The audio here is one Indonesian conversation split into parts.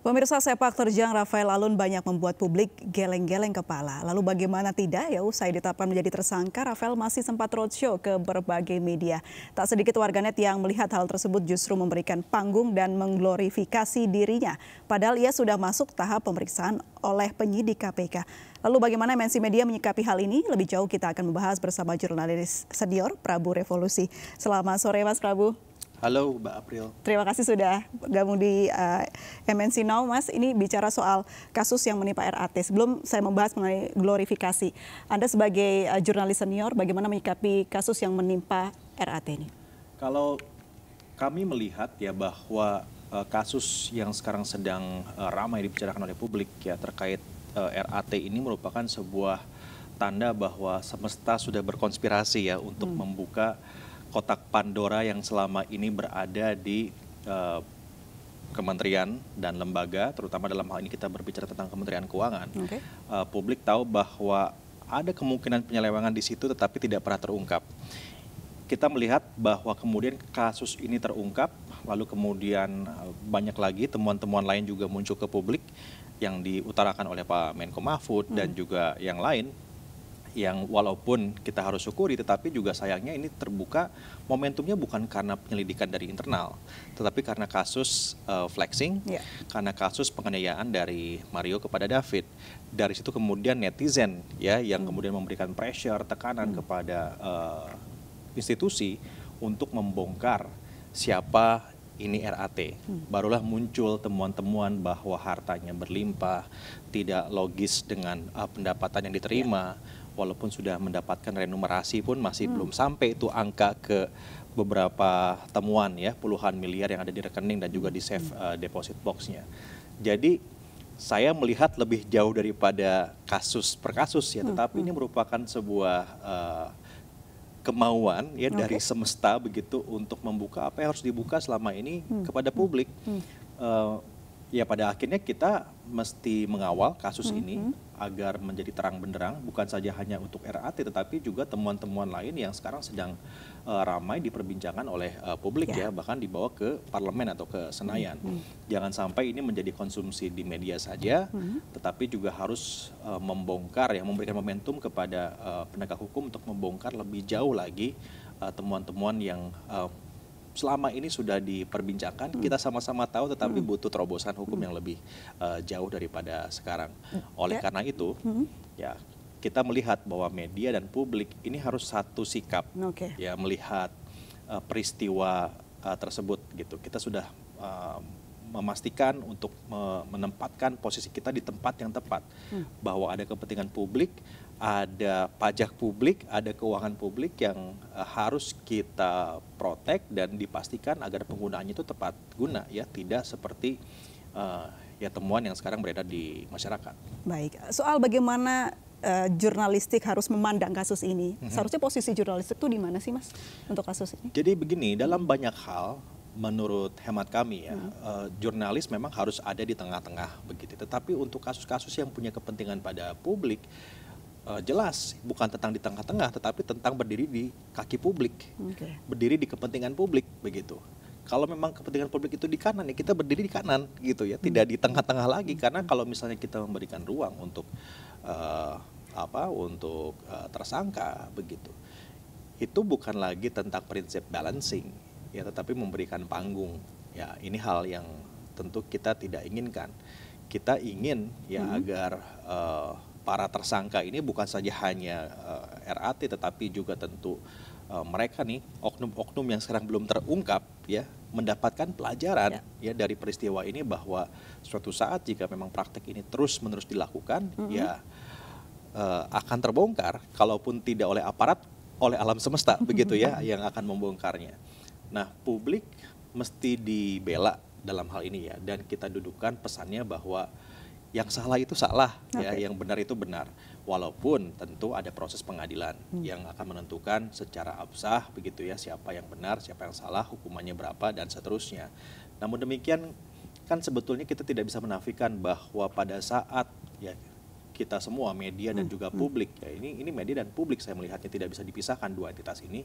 Pemirsa, sepak terjang Rafael Alun banyak membuat publik geleng-geleng kepala. Lalu bagaimana tidak ya, usai ditetapkan menjadi tersangka, Rafael masih sempat roadshow ke berbagai media. Tak sedikit warganet yang melihat hal tersebut justru memberikan panggung dan mengglorifikasi dirinya. Padahal ia sudah masuk tahap pemeriksaan oleh penyidik KPK. Lalu bagaimana MNC Media menyikapi hal ini? Lebih jauh kita akan membahas bersama jurnalis senior Prabu Revolusi. Selamat sore Mas Prabu. Halo Mbak April. Terima kasih sudah gabung di MNC Now, Mas. Ini bicara soal kasus yang menimpa RAT. Sebelum saya membahas mengenai glorifikasi, Anda sebagai jurnalis senior, bagaimana menyikapi kasus yang menimpa RAT ini? Kalau kami melihat ya bahwa kasus yang sekarang sedang ramai dibicarakan oleh publik ya terkait RAT ini merupakan sebuah tanda bahwa semesta sudah berkonspirasi ya untuk membuka kotak Pandora yang selama ini berada di kementerian dan lembaga, terutama dalam hal ini kita berbicara tentang Kementerian Keuangan. Publik tahu bahwa ada kemungkinan penyelewengan di situ tetapi tidak pernah terungkap. Kita melihat bahwa kemudian kasus ini terungkap, lalu kemudian banyak lagi temuan-temuan lain juga muncul ke publik yang diutarakan oleh Pak Menko Mahfud dan juga yang lain, yang walaupun kita harus syukuri, tetapi juga sayangnya ini terbuka momentumnya bukan karena penyelidikan dari internal, tetapi karena kasus flexing, karena kasus penganiayaan dari Mario kepada David. Dari situ kemudian netizen ya yang kemudian memberikan pressure, tekanan kepada institusi untuk membongkar siapa ini RAT. Barulah muncul temuan-temuan bahwa hartanya berlimpah, tidak logis dengan pendapatan yang diterima. Walaupun sudah mendapatkan renumerasi pun masih belum sampai itu angka ke beberapa temuan ya, puluhan miliar yang ada di rekening dan juga di safe deposit box-nya. Jadi saya melihat lebih jauh daripada kasus per kasus ya, tetapi ini merupakan sebuah kemauan ya dari semesta begitu untuk membuka apa yang harus dibuka selama ini kepada publik. Ya pada akhirnya kita mesti mengawal kasus ini agar menjadi terang benderang, bukan saja hanya untuk RAT tetapi juga temuan-temuan lain yang sekarang sedang ramai diperbincangkan oleh publik ya, bahkan dibawa ke parlemen atau ke Senayan. Jangan sampai ini menjadi konsumsi di media saja, tetapi juga harus membongkar ya, memberikan momentum kepada penegak hukum untuk membongkar lebih jauh lagi temuan-temuan yang selama ini sudah diperbincangkan, kita sama-sama tahu tetapi butuh terobosan hukum yang lebih jauh daripada sekarang. Oleh karena itu, ya kita melihat bahwa media dan publik ini harus satu sikap ya melihat peristiwa tersebut gitu. Kita sudah memastikan untuk menempatkan posisi kita di tempat yang tepat, bahwa ada kepentingan publik, ada pajak publik, ada keuangan publik yang harus kita protek dan dipastikan agar penggunaannya itu tepat guna ya, tidak seperti ya temuan yang sekarang beredar di masyarakat. Baik, soal bagaimana jurnalistik harus memandang kasus ini, seharusnya posisi jurnalistik itu di mana sih Mas untuk kasus ini? Jadi begini, dalam banyak hal menurut hemat kami ya, jurnalis memang harus ada di tengah-tengah begitu. Tetapi untuk kasus-kasus yang punya kepentingan pada publik, jelas bukan tentang di tengah-tengah, tetapi tentang berdiri di kaki publik, berdiri di kepentingan publik begitu. Kalau memang kepentingan publik itu di kanan, ya kita berdiri di kanan gitu ya, tidak di tengah-tengah lagi. Karena kalau misalnya kita memberikan ruang untuk tersangka begitu, itu bukan lagi tentang prinsip balancing ya, tetapi memberikan panggung ya. Ini hal yang tentu kita tidak inginkan. Kita ingin ya agar para tersangka ini bukan saja hanya RAT tetapi juga tentu mereka nih oknum-oknum yang sekarang belum terungkap ya, mendapatkan pelajaran ya dari peristiwa ini, bahwa suatu saat jika memang praktek ini terus-menerus dilakukan ya akan terbongkar, kalaupun tidak oleh aparat, oleh alam semesta begitu ya yang akan membongkarnya. Nah, publik mesti dibela dalam hal ini ya, dan kita dudukkan pesannya bahwa yang salah itu salah ya, yang benar itu benar. Walaupun tentu ada proses pengadilan yang akan menentukan secara absah begitu ya, siapa yang benar, siapa yang salah, hukumannya berapa dan seterusnya. Namun demikian kan sebetulnya kita tidak bisa menafikan bahwa pada saat ya kita semua media dan juga publik ya, ini media dan publik saya melihatnya tidak bisa dipisahkan dua entitas ini.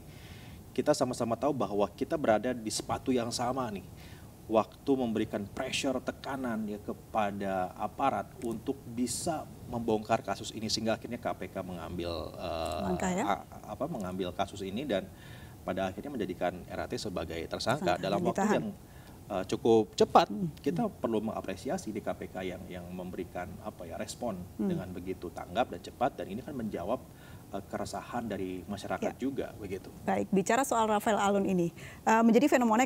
Kita sama-sama tahu bahwa kita berada di sepatu yang sama nih, waktu memberikan pressure, tekanan ya kepada aparat untuk bisa membongkar kasus ini, sehingga akhirnya KPK mengambil langkah ya? mengambil kasus ini dan pada akhirnya menjadikan RAT sebagai tersangka dalam waktu yang cukup cepat. Kita perlu mengapresiasi di KPK yang memberikan respon dengan begitu tanggap dan cepat, dan ini kan menjawab keresahan dari masyarakat juga begitu. Baik, bicara soal Rafael Alun ini menjadi fenomena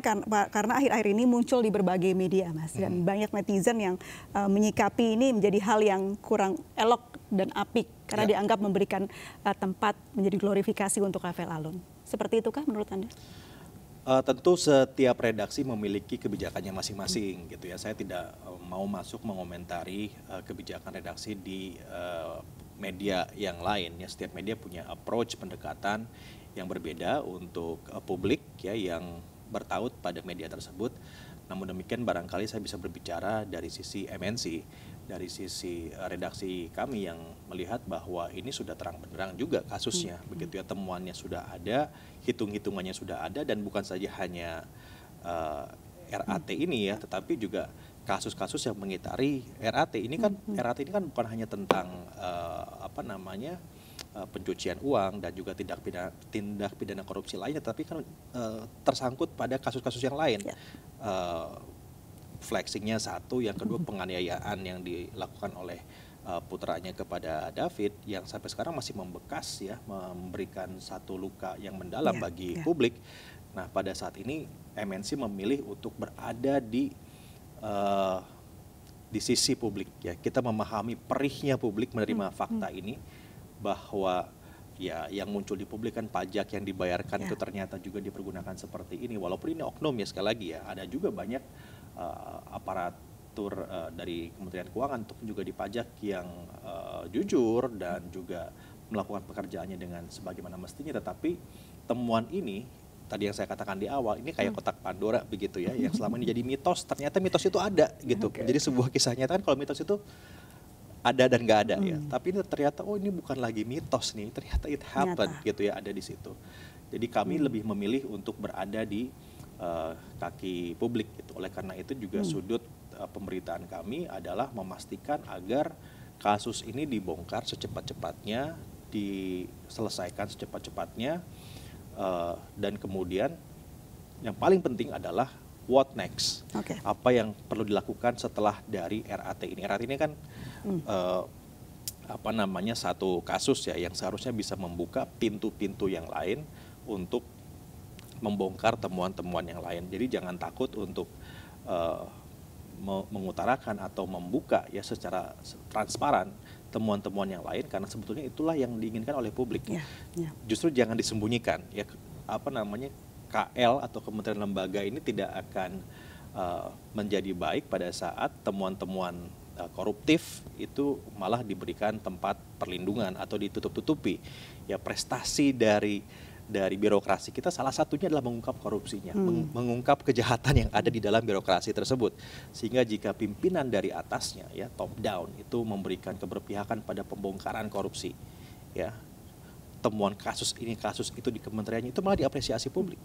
karena akhir-akhir ini muncul di berbagai media, Mas, dan banyak netizen yang menyikapi ini menjadi hal yang kurang elok dan apik karena dianggap memberikan tempat menjadi glorifikasi untuk Rafael Alun. Seperti itukah menurut Anda? Tentu setiap redaksi memiliki kebijakannya masing-masing gitu ya. Saya tidak mau masuk mengomentari kebijakan redaksi di media yang lain ya. Setiap media punya approach pendekatan yang berbeda untuk publik ya yang bertaut pada media tersebut. Namun demikian barangkali saya bisa berbicara dari sisi MNC, dari sisi redaksi kami yang melihat bahwa ini sudah terang benderang juga kasusnya begitu ya, temuannya sudah ada, hitung-hitungannya sudah ada, dan bukan saja hanya RAT ini ya, tetapi juga kasus-kasus yang mengitari RAT ini kan. RAT ini kan bukan hanya tentang pencucian uang dan juga tindak pidana korupsi lainnya, tapi kan tersangkut pada kasus-kasus yang lain. Flexingnya satu, yang kedua penganiayaan yang dilakukan oleh putranya kepada David yang sampai sekarang masih membekas ya, memberikan satu luka yang mendalam bagi publik. Nah, pada saat ini MNC memilih untuk berada di sisi publik ya. Kita memahami perihnya publik menerima fakta ini, bahwa ya yang muncul di publik kan pajak yang dibayarkan itu ternyata juga dipergunakan seperti ini, walaupun ini oknum ya, sekali lagi ya, ada juga banyak aparatur dari Kementerian Keuangan ataupun juga di pajak yang jujur dan juga melakukan pekerjaannya dengan sebagaimana mestinya, tetapi temuan ini tadi yang saya katakan di awal, ini kayak kotak Pandora begitu ya, yang selama ini jadi mitos, ternyata mitos itu ada gitu. Jadi sebuah kisah nyata kan, kalau mitos itu ada dan nggak ada ya, tapi ini ternyata ini bukan lagi mitos nih, ternyata it happened gitu ya, ada di situ. Jadi kami lebih memilih untuk berada di kaki publik gitu. Oleh karena itu juga sudut pemberitaan kami adalah memastikan agar kasus ini dibongkar secepat-cepatnya, diselesaikan secepat-cepatnya, dan kemudian yang paling penting adalah what next, apa yang perlu dilakukan setelah dari RAT ini. RAT ini kan satu kasus ya yang seharusnya bisa membuka pintu-pintu yang lain untuk membongkar temuan-temuan yang lain. Jadi jangan takut untuk mengutarakan atau membuka ya secara transparan temuan-temuan yang lain, karena sebetulnya itulah yang diinginkan oleh publik. Justru jangan disembunyikan ya, KL atau kementerian lembaga ini tidak akan menjadi baik pada saat temuan-temuan koruptif itu malah diberikan tempat perlindungan atau ditutup-tutupi. Ya, prestasi dari birokrasi kita salah satunya adalah mengungkap korupsinya, mengungkap kejahatan yang ada di dalam birokrasi tersebut. Sehingga jika pimpinan dari atasnya ya, top down, itu memberikan keberpihakan pada pembongkaran korupsi ya, temuan kasus ini kasus itu di kementeriannya, itu malah diapresiasi publik.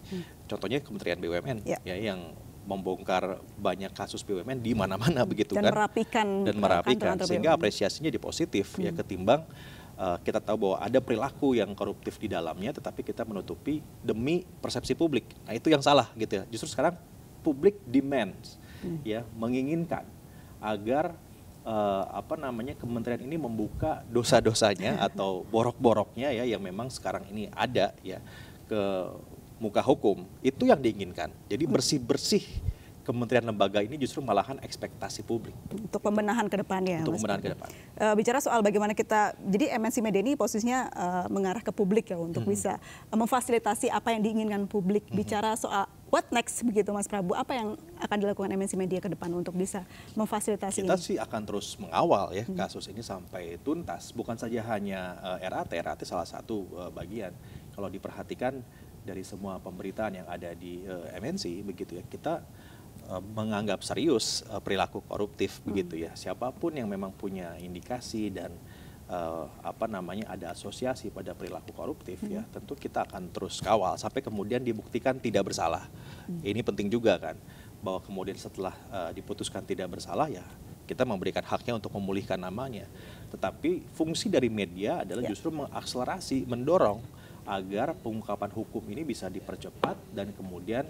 Contohnya Kementerian BUMN ya, yang membongkar banyak kasus BUMN di mana-mana begitu dan kan, merapikan sehingga BUMN. apresiasinya di positif ya, ketimbang kita tahu bahwa ada perilaku yang koruptif di dalamnya tetapi kita menutupi demi persepsi publik. Nah, itu yang salah gitu ya. Justru sekarang publik demands ya, menginginkan agar kementerian ini membuka dosa-dosanya atau borok-boroknya ya yang memang sekarang ini ada ya ke muka hukum. Itu yang diinginkan. Jadi bersih-bersih kementerian lembaga ini justru malahan ekspektasi publik. Untuk pembenahan ke depannya. Untuk pembenahan ke depan. Bicara soal bagaimana kita, jadi MNC Media ini posisinya mengarah ke publik ya, untuk bisa memfasilitasi apa yang diinginkan publik. Bicara soal what next begitu Mas Prabu, apa yang akan dilakukan MNC Media ke depan untuk bisa memfasilitasi kita ini? sih akan terus mengawal ya kasus ini sampai tuntas. Bukan saja hanya RAT salah satu bagian. Kalau diperhatikan dari semua pemberitaan yang ada di MNC begitu ya, kita menganggap serius perilaku koruptif begitu ya. Siapapun yang memang punya indikasi dan ada asosiasi pada perilaku koruptif ya, tentu kita akan terus kawal sampai kemudian dibuktikan tidak bersalah. Ini penting juga kan, bahwa kemudian setelah diputuskan tidak bersalah ya kita memberikan haknya untuk memulihkan namanya. Tetapi fungsi dari media adalah justru mengakselerasi, mendorong agar pengungkapan hukum ini bisa dipercepat dan kemudian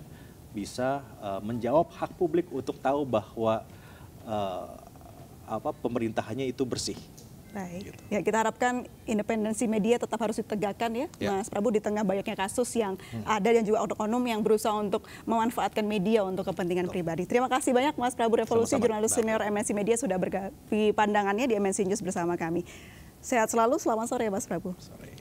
bisa menjawab hak publik untuk tahu bahwa pemerintahannya itu bersih. Baik, ya kita harapkan independensi media tetap harus ditegakkan ya, Mas Prabu, di tengah banyaknya kasus yang ada dan juga oknum yang berusaha untuk memanfaatkan media untuk kepentingan pribadi. Terima kasih banyak Mas Prabu Revolusi, jurnalis senior MNC Media, sudah berbagi pandangannya di MNC News bersama kami. Sehat selalu, selamat sore Mas Prabu. Sore.